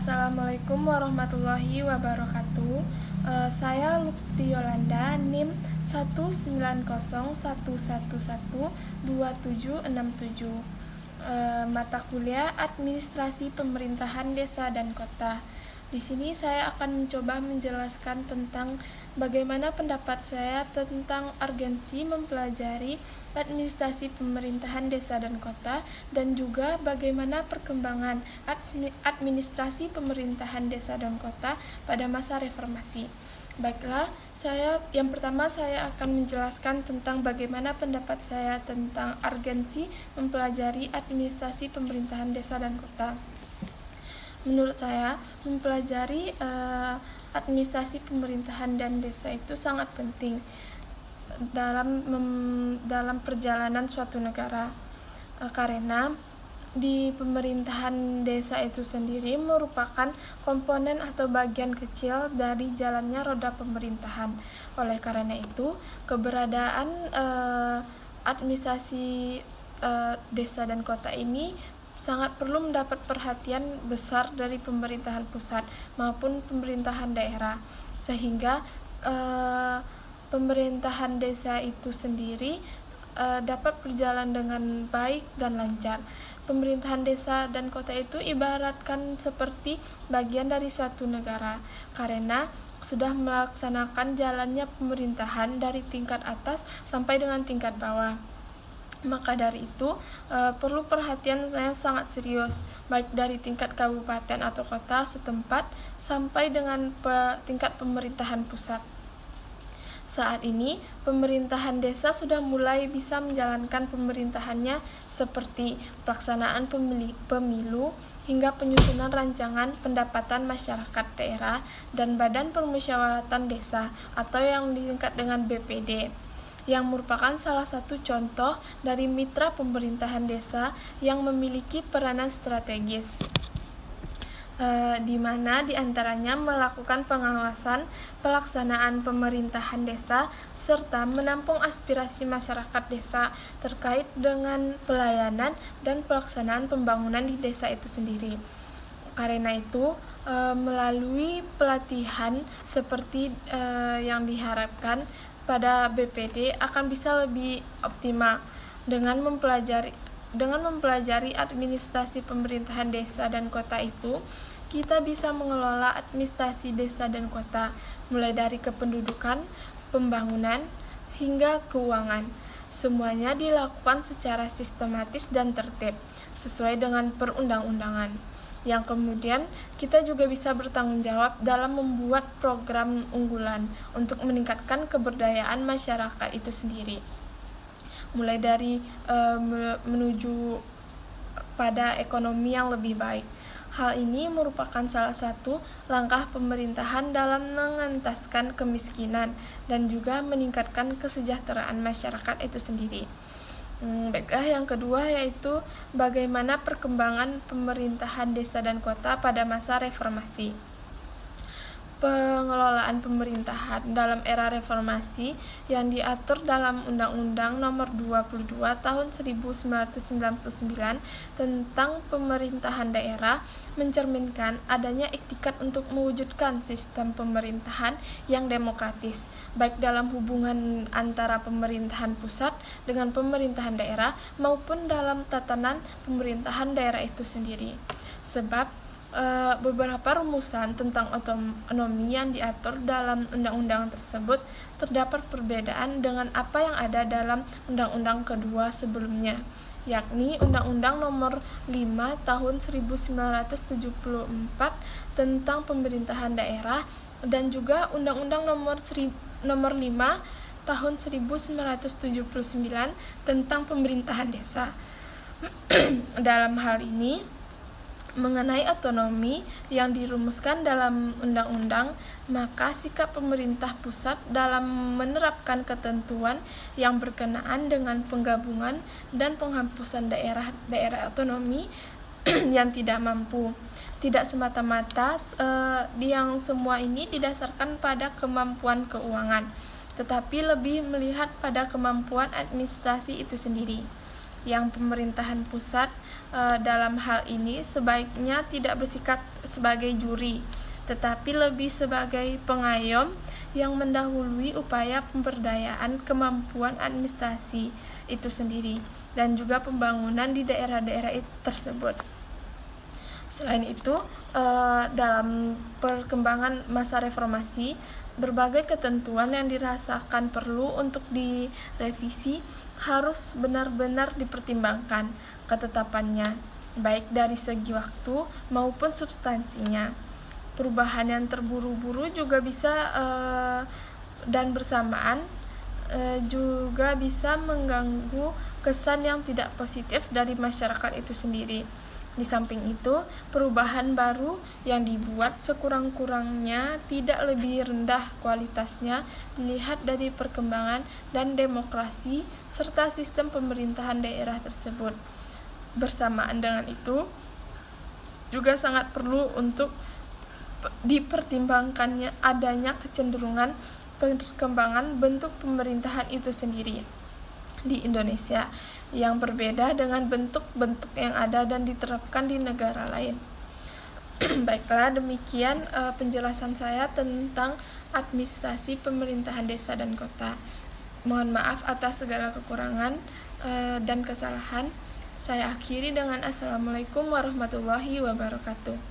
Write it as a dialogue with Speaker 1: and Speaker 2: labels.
Speaker 1: Assalamualaikum warahmatullahi wabarakatuh. Saya Lukti Yolanda, NIM 19011112767. Mata kuliah Administrasi Pemerintahan Desa dan Kota. Di sini saya akan mencoba menjelaskan tentang bagaimana pendapat saya tentang urgensi mempelajari administrasi pemerintahan desa dan kota, dan juga bagaimana perkembangan administrasi pemerintahan desa dan kota pada masa reformasi. Baiklah, yang pertama saya akan menjelaskan tentang bagaimana pendapat saya tentang urgensi mempelajari administrasi pemerintahan desa dan kota. Menurut saya, mempelajari administrasi pemerintahan dan desa itu sangat penting dalam perjalanan suatu negara, karena di pemerintahan desa itu sendiri merupakan komponen atau bagian kecil dari jalannya roda pemerintahan. Oleh karena itu, keberadaan administrasi desa dan kota ini sangat perlu mendapat perhatian besar dari pemerintahan pusat maupun pemerintahan daerah, sehingga pemerintahan desa itu sendiri dapat berjalan dengan baik dan lancar. Pemerintahan desa dan kota itu ibaratkan seperti bagian dari suatu negara, karena sudah melaksanakan jalannya pemerintahan dari tingkat atas sampai dengan tingkat bawah. Maka dari itu perlu perhatian saya sangat serius, baik dari tingkat kabupaten atau kota setempat sampai dengan tingkat pemerintahan pusat. Saat ini, pemerintahan desa sudah mulai bisa menjalankan pemerintahannya seperti pelaksanaan pemilu hingga penyusunan rancangan pendapatan masyarakat daerah dan badan permusyawaratan desa atau yang disingkat dengan BPD, yang merupakan salah satu contoh dari mitra pemerintahan desa yang memiliki peranan strategis, di mana diantaranya melakukan pengawasan pelaksanaan pemerintahan desa serta menampung aspirasi masyarakat desa terkait dengan pelayanan dan pelaksanaan pembangunan di desa itu sendiri. Karena itu, melalui pelatihan seperti yang diharapkan pada BPD akan bisa lebih optimal dengan mempelajari administrasi pemerintahan desa dan kota itu. Kita bisa mengelola administrasi desa dan kota mulai dari kependudukan, pembangunan, hingga keuangan. Semuanya dilakukan secara sistematis dan tertib sesuai dengan perundang-undangan, yang kemudian kita juga bisa bertanggung jawab dalam membuat program unggulan untuk meningkatkan keberdayaan masyarakat itu sendiri, mulai dari menuju pada ekonomi yang lebih baik. Hal ini merupakan salah satu langkah pemerintahan dalam mengentaskan kemiskinan dan juga meningkatkan kesejahteraan masyarakat itu sendiri. Baiklah, yang kedua yaitu bagaimana perkembangan pemerintahan desa dan kota pada masa reformasi. Pengelolaan pemerintahan dalam era reformasi yang diatur dalam Undang-Undang Nomor 22 Tahun 1999 tentang pemerintahan daerah mencerminkan adanya iktikat untuk mewujudkan sistem pemerintahan yang demokratis, baik dalam hubungan antara pemerintahan pusat dengan pemerintahan daerah maupun dalam tatanan pemerintahan daerah itu sendiri. Sebab beberapa rumusan tentang otonomi yang diatur dalam undang-undang tersebut terdapat perbedaan dengan apa yang ada dalam undang-undang kedua sebelumnya, yakni Undang-Undang Nomor 5 Tahun 1974 tentang pemerintahan daerah dan juga Undang-Undang Nomor 5 Tahun 1979 tentang pemerintahan desa. Dalam hal ini, mengenai otonomi yang dirumuskan dalam undang-undang, maka sikap pemerintah pusat dalam menerapkan ketentuan yang berkenaan dengan penggabungan dan penghapusan daerah otonomi yang tidak mampu, tidak semata-mata yang semua ini didasarkan pada kemampuan keuangan, tetapi lebih melihat pada kemampuan administrasi itu sendiri. yang pemerintahan pusat dalam hal ini sebaiknya tidak bersikap sebagai juri, tetapi lebih sebagai pengayom yang mendahului upaya pemberdayaan kemampuan administrasi itu sendiri dan juga pembangunan di daerah-daerah tersebut. Selain itu, dalam perkembangan masa reformasi, berbagai ketentuan yang dirasakan perlu untuk direvisi harus benar-benar dipertimbangkan ketetapannya, baik dari segi waktu maupun substansinya. Perubahan yang terburu-buru juga bisa dan bersamaan juga bisa mengganggu kesan yang tidak positif dari masyarakat itu sendiri. Di samping itu, perubahan baru yang dibuat sekurang-kurangnya tidak lebih rendah kualitasnya dilihat dari perkembangan dan demokrasi serta sistem pemerintahan daerah tersebut. Bersamaan dengan itu, juga sangat perlu untuk dipertimbangkannya adanya kecenderungan perkembangan bentuk pemerintahan itu sendiri di Indonesia yang berbeda dengan bentuk-bentuk yang ada dan diterapkan di negara lain. Baiklah, demikian penjelasan saya tentang administrasi pemerintahan desa dan kota. Mohon maaf atas segala kekurangan dan kesalahan. Saya akhiri dengan Assalamualaikum warahmatullahi wabarakatuh.